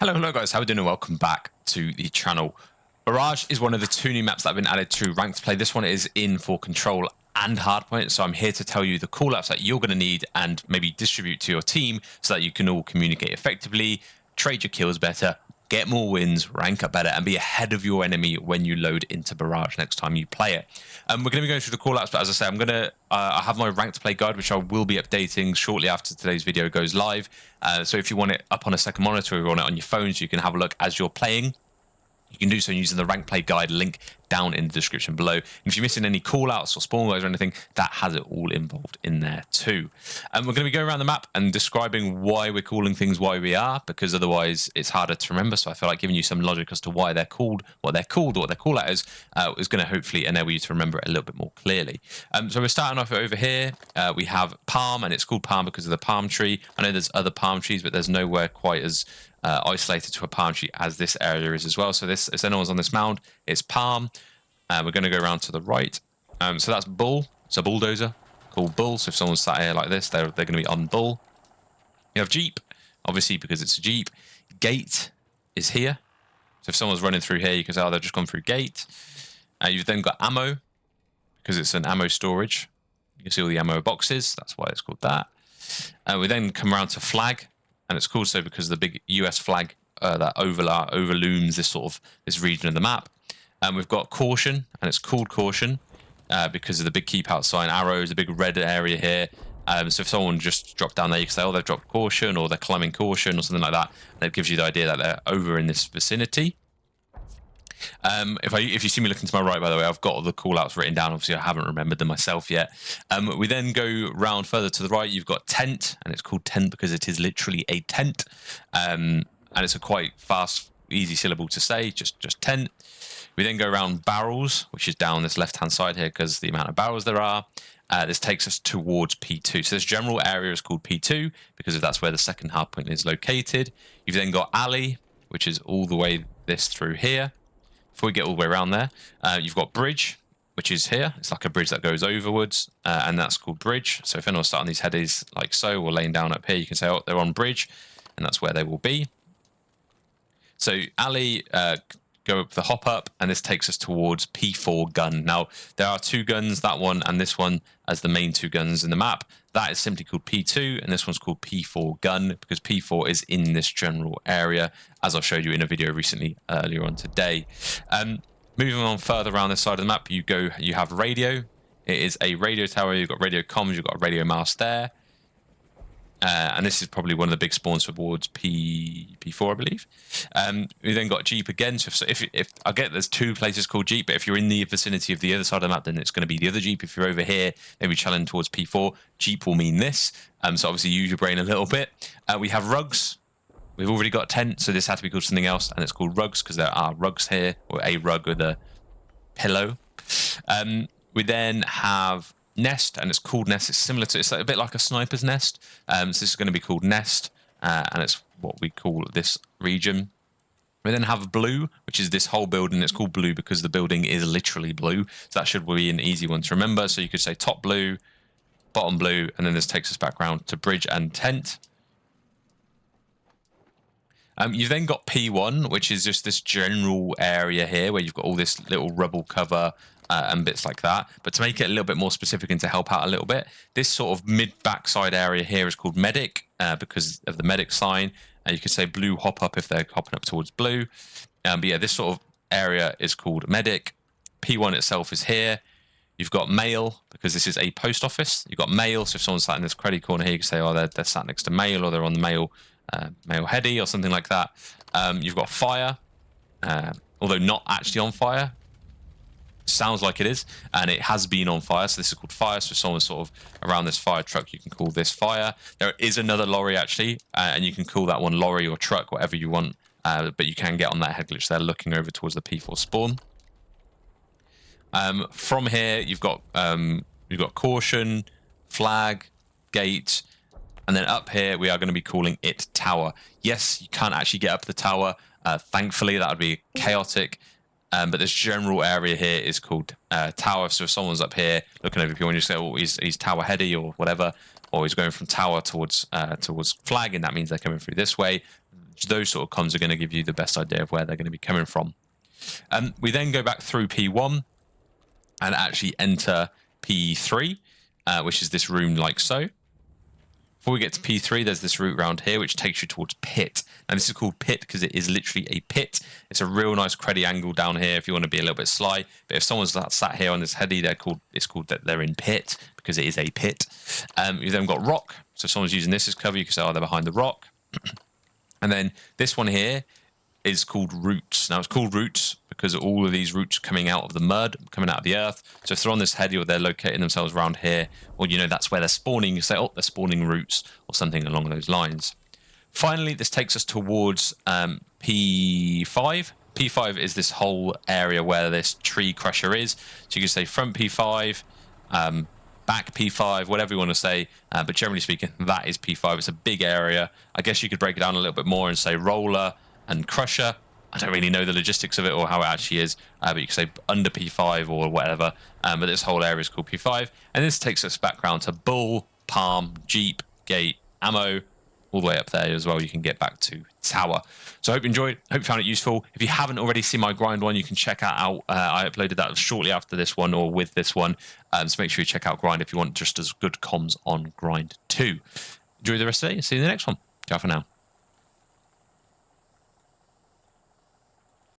Hello guys, how are we doing? Welcome back to the channel. Barrage is one of the two new maps that have been added to ranked play. This one is in for Control and Hardpoint, so I'm here to tell you the callouts that you're going to need and maybe distribute to your team so that you can all communicate effectively, trade your kills better, get more wins, rank up better, and be ahead of your enemy when you load into Barrage next time you play it. We're going to be going through the callouts, but as I say, I have my ranked play guide, which I will be updating shortly after today's video goes live. So if you want it up on a second monitor or you want it on your phone so you can have a look as you're playing, you can do so using the ranked play guide link down in the description below. And if you're missing any callouts or spawn guides or anything, that has it all involved in there too. We're going to be going around the map and describing why we're calling things why we are, because otherwise it's harder to remember. So I feel like giving you some logic as to why they're called, what they're called, or what their callout is going to hopefully enable you to remember it a little bit more clearly. So we're starting off over here. We have palm, and it's called palm because of the palm tree. I know there's other palm trees, but there's nowhere quite as isolated to a palm tree as this area is as well. So this, if anyone's on this mound, it's palm. We're going to go around to the right. So that's bull. It's a bulldozer called bull. So if someone's sat here like this, they're going to be on bull. You have jeep, obviously because it's a jeep. Gate is here. So if someone's running through here, you can say, oh, they've just gone through gate. You've then got ammo because it's an ammo storage. You can see all the ammo boxes. That's why it's called that. We then come around to flag. And it's called so because the big US flag that overlooms this region of the map. We've got caution, and it's called caution because of the big keep out sign, arrows, a big red area here. So if someone just dropped down there, you can say, oh, they've dropped caution, or they're climbing caution, or something like that. And it gives you the idea that they're over in this vicinity. If you see me looking to my right, by the way, I've got all the callouts written down. Obviously, I haven't remembered them myself yet. We then go round further to the right. You've got tent, and it's called tent because it is literally a tent. And it's a quite fast, easy syllable to say, just tent. We then go around barrels, which is down this left-hand side here because the amount of barrels there are. This takes us towards P2. So this general area is called P2 because that's where the second hardpoint is located. You've then got alley, which is all the way this through here. Before we get all the way around there, you've got bridge, which is here. It's like a bridge that goes overwards, and that's called bridge. So if anyone's sat on these headers like so, or laying down up here, you can say, oh, they're on bridge, and that's where they will be. So alley, go up the hop up, and this takes us towards P4 gun. Now, there are two guns, that one and this one, as the main two guns in the map. That is simply called P2, and this one's called P4 gun, because P4 is in this general area, as I showed you in a video recently earlier on today. Moving on further around this side of the map, you have radio. It is a radio tower, you've got radio comms, you've got a radio mast there. And this is probably one of the big spawns towards P4, I believe. We then got Jeep again. So if I get there's two places called Jeep, but if you're in the vicinity of the other side of the map, then it's going to be the other Jeep. If you're over here, maybe challenge towards P4, Jeep will mean this. So obviously use your brain a little bit. We have rugs. We've already got tent, so this had to be called something else, and it's called rugs because there are rugs here, or a rug with a pillow. We then have nest, and it's called nest. It's similar to, it's a bit like a sniper's nest. So this is going to be called nest, and it's what we call this region. We then have blue, which is this whole building. It's called blue because the building is literally blue. So that should be an easy one to remember. So you could say top blue, bottom blue, and then this takes us back round to bridge and tent. You've then got P1, which is just this general area here where you've got all this little rubble cover and bits like that. But to make it a little bit more specific and to help out a little bit, this sort of mid-backside area here is called medic because of the medic sign. And you could say blue hop up if they're hopping up towards blue. But yeah, this sort of area is called medic. P1 itself is here. You've got mail because this is a post office. You've got mail, so if someone's sat in this credit corner here, you can say, oh, they're sat next to mail, or they're on the mail heady or something like that. You've got fire, although not actually on fire. Sounds like it is, and it has been on fire, so this is called fire. So if someone's sort of around this fire truck, you can call this fire. There is another lorry actually, and you can call that one lorry or truck, whatever you want, but you can get on that head glitch there looking over towards the P4 spawn. From here you've got caution, flag, gate, and then up here we are going to be calling it tower. Yes, you can't actually get up the tower, thankfully. That would be chaotic. But this general area here is called tower. So if someone's up here looking over people and you say, oh, he's tower heady or whatever, or he's going from tower towards flag, and that means they're coming through this way, those sort of comms are going to give you the best idea of where they're going to be coming from. We then go back through P1 and actually enter P3, which is this room like so. Before we get to P3, there's this route around here, which takes you towards Pit. And this is called Pit because it is literally a pit. It's a real nice creddy angle down here if you want to be a little bit sly. But if someone's sat here on this heady, it's called that they're in Pit because it is a pit. You've then got Rock. So if someone's using this as cover, you can say, oh, they're behind the rock. And then this one here is called Roots. Now, it's called Roots because all of these roots coming out of the mud, coming out of the earth. So if they're on this heady or they're locating themselves around here, well, you know, that's where they're spawning. You say, oh, they're spawning roots or something along those lines. Finally, this takes us towards P5. P5 is this whole area where this tree crusher is. So you can say front P5, back P5, whatever you want to say. But generally speaking, that is P5. It's a big area. I guess you could break it down a little bit more and say roller and crusher. I don't really know the logistics of it or how it actually is, but you can say under P5 or whatever. But this whole area is called P5. And this takes us back round to bull, palm, jeep, gate, ammo, all the way up there as well. You can get back to tower. So I hope you enjoyed. Hope you found it useful. If you haven't already seen my grind one, you can check that out. I uploaded that shortly after this one or with this one. So make sure you check out grind if you want just as good comms on grind 2. Enjoy the rest of the day and see you in the next one. Ciao for now.